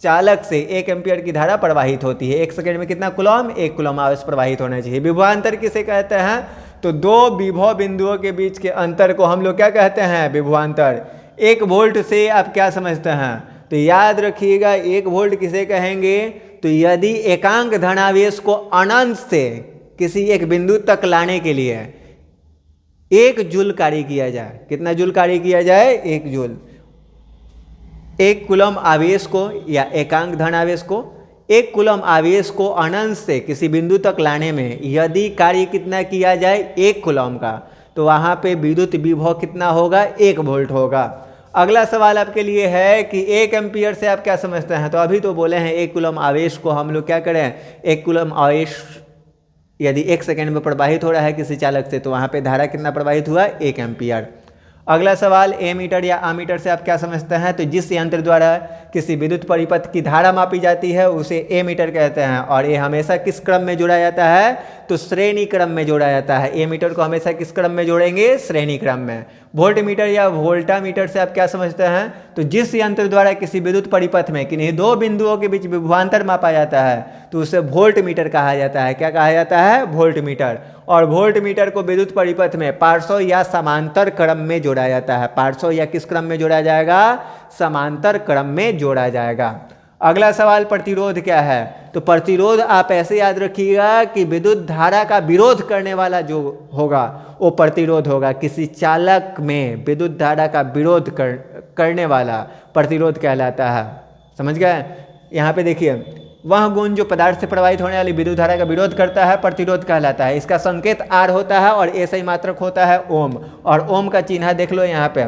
चालक से 1 एम्पीयर की धारा प्रवाहित होती है। 1 सेकेंड में कितना कूलम? 1 कूलम आवेश प्रवाहित होना चाहिए। विभवांतर किसे कहते हैं? तो दो विभव बिंदुओं के बीच के अंतर को हम लोग क्या कहते हैं? विभवांतर। 1 वोल्ट से आप क्या समझते हैं? तो याद रखिएगा, 1 वोल्ट किसे कहेंगे? तो यदि एकांक धनावेश को अनंत से किसी एक बिंदु तक लाने के लिए 1 जूल कार्य किया जाए। कितना जूल कार्य किया जाए? 1 जूल। 1 कूलम आवेश को या एकांक धनावेश को 1 कूलम आवेश को अनंत से किसी बिंदु तक लाने में यदि कार्य कितना किया जाए? 1 कूलम का, तो वहाँ पे विद्युत विभव कितना होगा? 1 वोल्ट होगा। अगला सवाल आपके लिए है कि 1 एम्पीयर से आप क्या समझते हैं? तो अभी तो बोले हैं 1 कूलम आवेश को हम लोग क्या करें? 1 कूलम आवेश यदि 1 सेकेंड में प्रवाहित हो रहा है किसी चालक से तो वहाँ पे धारा कितना प्रवाहित हुआ? 1 एम्पीयर। अगला सवाल एमीटर या आमीटर से आप क्या समझते हैं? तो जिस यंत्र द्वारा किसी विद्युत परिपथ की धारा मापी जाती है उसे एमीटर कहते हैं। और ये हमेशा किस क्रम में जोड़ा जाता है? तो श्रेणी क्रम में जोड़ा जाता है। एमीटर को हमेशा किस क्रम में जोड़ेंगे? श्रेणी क्रम में। वोल्ट मीटर या वोल्टामीटर से आप क्या समझते हैं? तो जिस यंत्र द्वारा किसी विद्युत परिपथ में किन्हीं दो बिंदुओं के बीच विभवांतर मापा जाता है तो उसे वोल्ट मीटर कहा जाता है। क्या कहा जाता है? Volt meter. और वोल्ट मीटर को विद्युत परिपथ में पार्श्व या समांतर क्रम में जोड़ा जाता है। पार्श्व या किस क्रम में जोड़ा जाएगा? समांतर क्रम में जोड़ा जाएगा। अगला सवाल प्रतिरोध क्या है? तो प्रतिरोध आप ऐसे याद रखिएगा कि विद्युत धारा का विरोध करने वाला जो होगा वो प्रतिरोध होगा। किसी चालक में विद्युत धारा का विरोध करने वाला प्रतिरोध कहलाता है। समझ गए? यहाँ पे देखिए, वह गुण जो पदार्थ से प्रवाहित होने वाली विद्युत धारा का विरोध करता है प्रतिरोध कहलाता है। इसका संकेत आर होता है और ऐसा ही मात्रक होता है ओम। और ओम का चिन्ह देख लो यहाँ पे,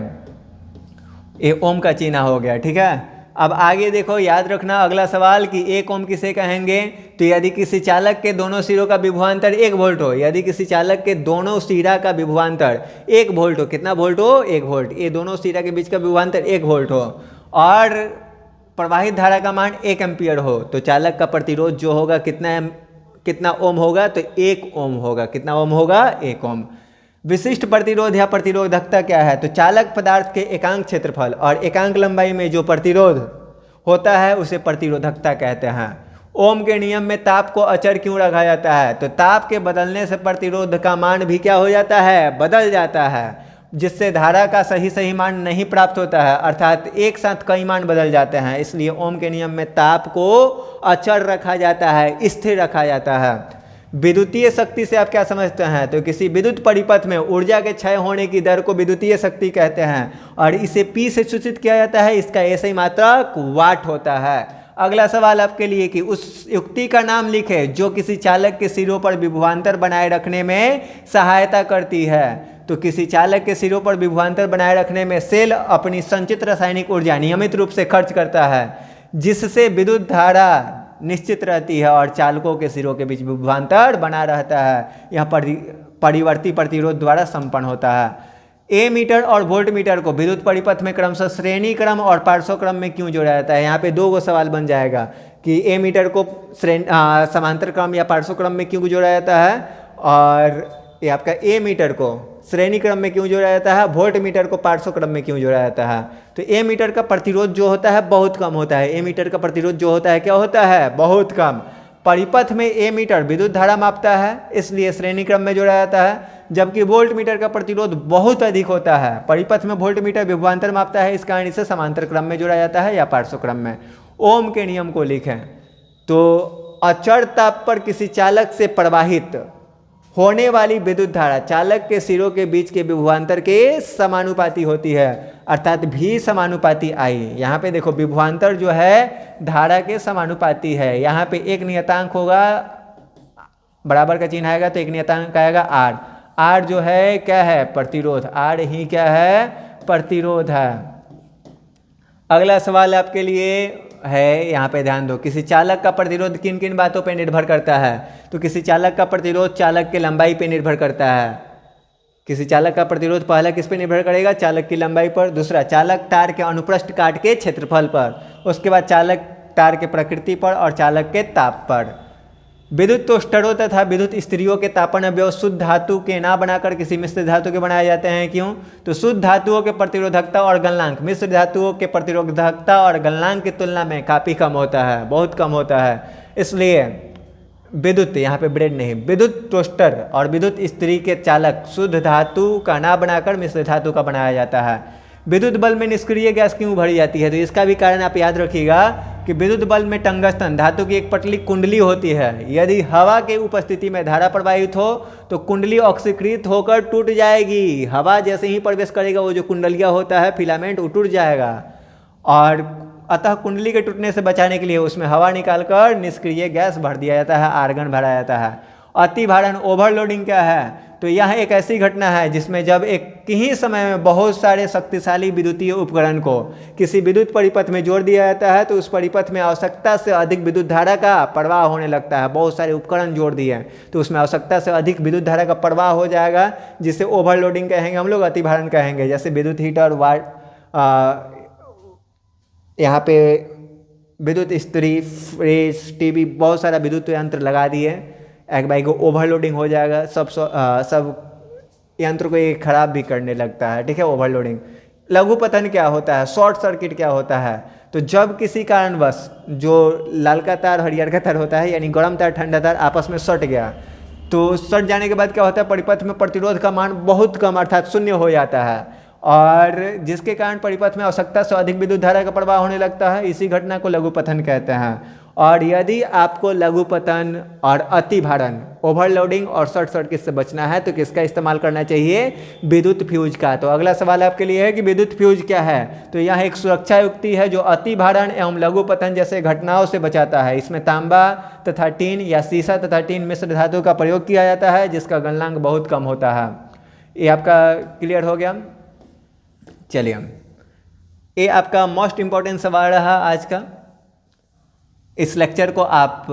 ये ओम का चिन्ह हो गया। ठीक है, अब आगे देखो, याद रखना अगला सवाल कि 1 ओम किसे कहेंगे? तो यदि किसी चालक के दोनों सिरों का विभवांतर 1 वोल्ट हो, यदि किसी चालक के दोनों सिरा का विभवांतर 1 वोल्ट हो, कितना वोल्ट हो? 1 वोल्ट। ये दोनों सिरा के बीच का विभवांतर 1 वोल्ट हो और प्रवाहित धारा का मान 1 एम्पीयर हो, तो चालक का प्रतिरोध जो होगा कितना ओम होगा? तो 1 ओम होगा। कितना ओम होगा? 1 ओम। विशिष्ट प्रतिरोध या प्रतिरोधकता क्या है? तो चालक पदार्थ के एकांक क्षेत्रफल और एकांक लंबाई में जो प्रतिरोध होता है उसे प्रतिरोधकता कहते हैं। ओम के नियम में ताप को अचर क्यों रखा जाता है? तो ताप के बदलने से प्रतिरोध का मान भी क्या हो जाता है? बदल जाता है, जिससे धारा का सही मान नहीं प्राप्त होता है, अर्थात एक साथ कई मान बदल जाते हैं। इसलिए ओम के नियम में ताप को अचर रखा जाता है, स्थिर रखा जाता है। विद्युतीय शक्ति से आप क्या समझते हैं? तो किसी विद्युत परिपथ में ऊर्जा के क्षय होने की दर को विद्युतीय शक्ति कहते हैं और इसे पी से सूचित किया जाता है। इसका ऐसा ही मात्रक वाट होता है। अगला सवाल आपके लिए कि उस युक्ति का नाम लिखे जो किसी चालक के सिरों पर विभवांतर बनाए रखने में सहायता करती है। तो किसी चालक के सिरों पर विभवांतर बनाए रखने में सेल अपनी संचित रासायनिक ऊर्जा नियमित रूप से खर्च करता है, जिससे विद्युत धारा निश्चित रहती है और चालकों के सिरों के बीच विभवांतर बना रहता है। यह परिवर्ती प्रतिरोध द्वारा संपन्न होता है। ए मीटर और वोल्ट मीटर को विद्युत परिपथ में क्रमशः श्रेणी क्रम और पार्श्व क्रम में क्यों जोड़ा जाता है? यहाँ पे दो गो सवाल बन जाएगा कि ए मीटर को समांतर क्रम या पार्श्व क्रम में क्यों जोड़ा जाता है, और ये आपका ए मीटर को श्रेणी क्रम में क्यों जोड़ा जाता है, वोल्ट मीटर को पार्श्व क्रम में क्यों जोड़ा जाता है। तो ए मीटर का प्रतिरोध जो होता है बहुत कम होता है। ए मीटर का प्रतिरोध जो होता है क्या होता है? बहुत कम। परिपथ में ए मीटर विद्युत धारा मापता है, इसलिए श्रेणी क्रम में जोड़ा जाता है। जबकि वोल्ट मीटर का प्रतिरोध बहुत अधिक होता है। परिपथ में वोल्ट मीटर विभवांतर मापता है, इस कारण इसे समांतर क्रम में जोड़ा जाता है या पार्श्व क्रम में। ओम के नियम को लिखें तो अचर ताप पर किसी चालक से प्रवाहित होने वाली विद्युत धारा चालक के सिरों के बीच के विभवांतर के समानुपाती होती है, अर्थात भी समानुपाती आई। यहाँ पे देखो विभवांतर जो है धारा के समानुपाती है। यहाँ पे एक नियतांक होगा, बराबर का चिन्ह आएगा तो एक नियतांक आएगा आर। आर जो है क्या है? प्रतिरोध। आर ही क्या है? प्रतिरोध है। अगला सवाल आपके लिए है, यहाँ पे ध्यान दो, किसी चालक का प्रतिरोध किन किन बातों पे निर्भर करता है? तो किसी चालक का प्रतिरोध चालक के लंबाई पे निर्भर करता है। किसी चालक का प्रतिरोध पहला किस पे निर्भर करेगा? चालक की लंबाई पर। दूसरा, चालक तार के अनुप्रस्थ काट के क्षेत्रफल पर। उसके बाद चालक तार के प्रकृति पर और चालक के ताप पर। विद्युत टोस्टरों तथा विद्युत स्त्रियों के तापन अवयव शुद्ध धातु के ना बनाकर किसी मिश्र धातु के बनाए जाते हैं। क्यों? तो शुद्ध धातुओं के प्रतिरोधकता और गलनांक मिश्र धातुओं के प्रतिरोधकता और गलनांक की तुलना में काफ़ी कम होता है, बहुत कम होता है। इसलिए विद्युत, यहाँ पे ब्रेड नहीं, विद्युत टोस्टर और विद्युत स्त्री के चालक शुद्ध धातु का ना बनाकर मिश्र धातु का बनाया जाता है। विद्युत बल्ब में निष्क्रिय गैस क्यों भरी जाती है? तो इसका भी कारण आप याद रखिएगा कि विद्युत बल्ब में टंगस्टन धातु की एक पतली कुंडली होती है। यदि हवा के उपस्थिति में धारा प्रवाहित हो तो कुंडली ऑक्सीकृत होकर टूट जाएगी। हवा जैसे ही प्रवेश करेगा वो जो कुंडलिया होता है फिलामेंट वो टूट जाएगा, और अतः कुंडली के टूटने से बचाने के लिए उसमें हवा निकालकर निष्क्रिय गैस भर दिया जाता है, आर्गन भरा जाता है। अति भारण ओवरलोडिंग क्या है? तो यह एक ऐसी घटना है जिसमें जब एक ही समय में बहुत सारे शक्तिशाली विद्युतीय उपकरण को किसी विद्युत परिपथ में जोड़ दिया जाता है तो उस परिपथ में आवश्यकता से अधिक विद्युत धारा का प्रवाह होने लगता है। बहुत सारे उपकरण जोड़ दिए हैं तो उसमें आवश्यकता से अधिक विद्युत धारा का प्रवाह हो जाएगा, जिसे ओवरलोडिंग कहेंगे हम लोग, अति भारण कहेंगे। जैसे विद्युत हीटर, यहाँ पे विद्युत इस्त्री, फ्रिज, टीवी, बहुत सारा विद्युत यंत्र लगा दिए, एक बाई को ओवरलोडिंग हो जाएगा। सब यंत्र को ये खराब भी करने लगता है, ठीक है, ओवरलोडिंग। लघु पतन क्या होता है? शॉर्ट सर्किट क्या होता है? तो जब किसी कारणवश जो लाल का तार हरियर का तार होता है, यानी गर्म तार ठंडा तार आपस में सट गया, तो सट जाने के बाद क्या होता है? परिपथ में प्रतिरोध का मान बहुत कम अर्थात शून्य हो जाता है, और जिसके कारण परिपथ में आवश्यकता से अधिक विद्युत धारा का प्रवाह होने लगता है। इसी घटना को लघु पतन कहते हैं। और यदि आपको लघु पतन और अति भारण, ओवरलोडिंग और शॉर्ट सर्किट से बचना है तो किसका इस्तेमाल करना चाहिए? विद्युत फ्यूज का। तो अगला सवाल आपके लिए है कि विद्युत फ्यूज क्या है? तो यह एक सुरक्षा युक्ति है जो अति भारण एवं लघु पतन जैसे घटनाओं से बचाता है। इसमें तांबा तथा टीन या सीसा तथा टीन मिश्र धातु का प्रयोग किया जाता है जिसका गलनांक बहुत कम होता है। ये आपका क्लियर हो गया? चलिए, ये आपका मोस्ट इम्पॉर्टेंट सवाल रहा आज का। इस लेक्चर को आप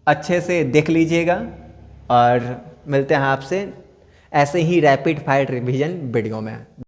अच्छे से देख लीजिएगा और मिलते हैं आपसे ऐसे ही रैपिड फायर रिवीजन वीडियो में।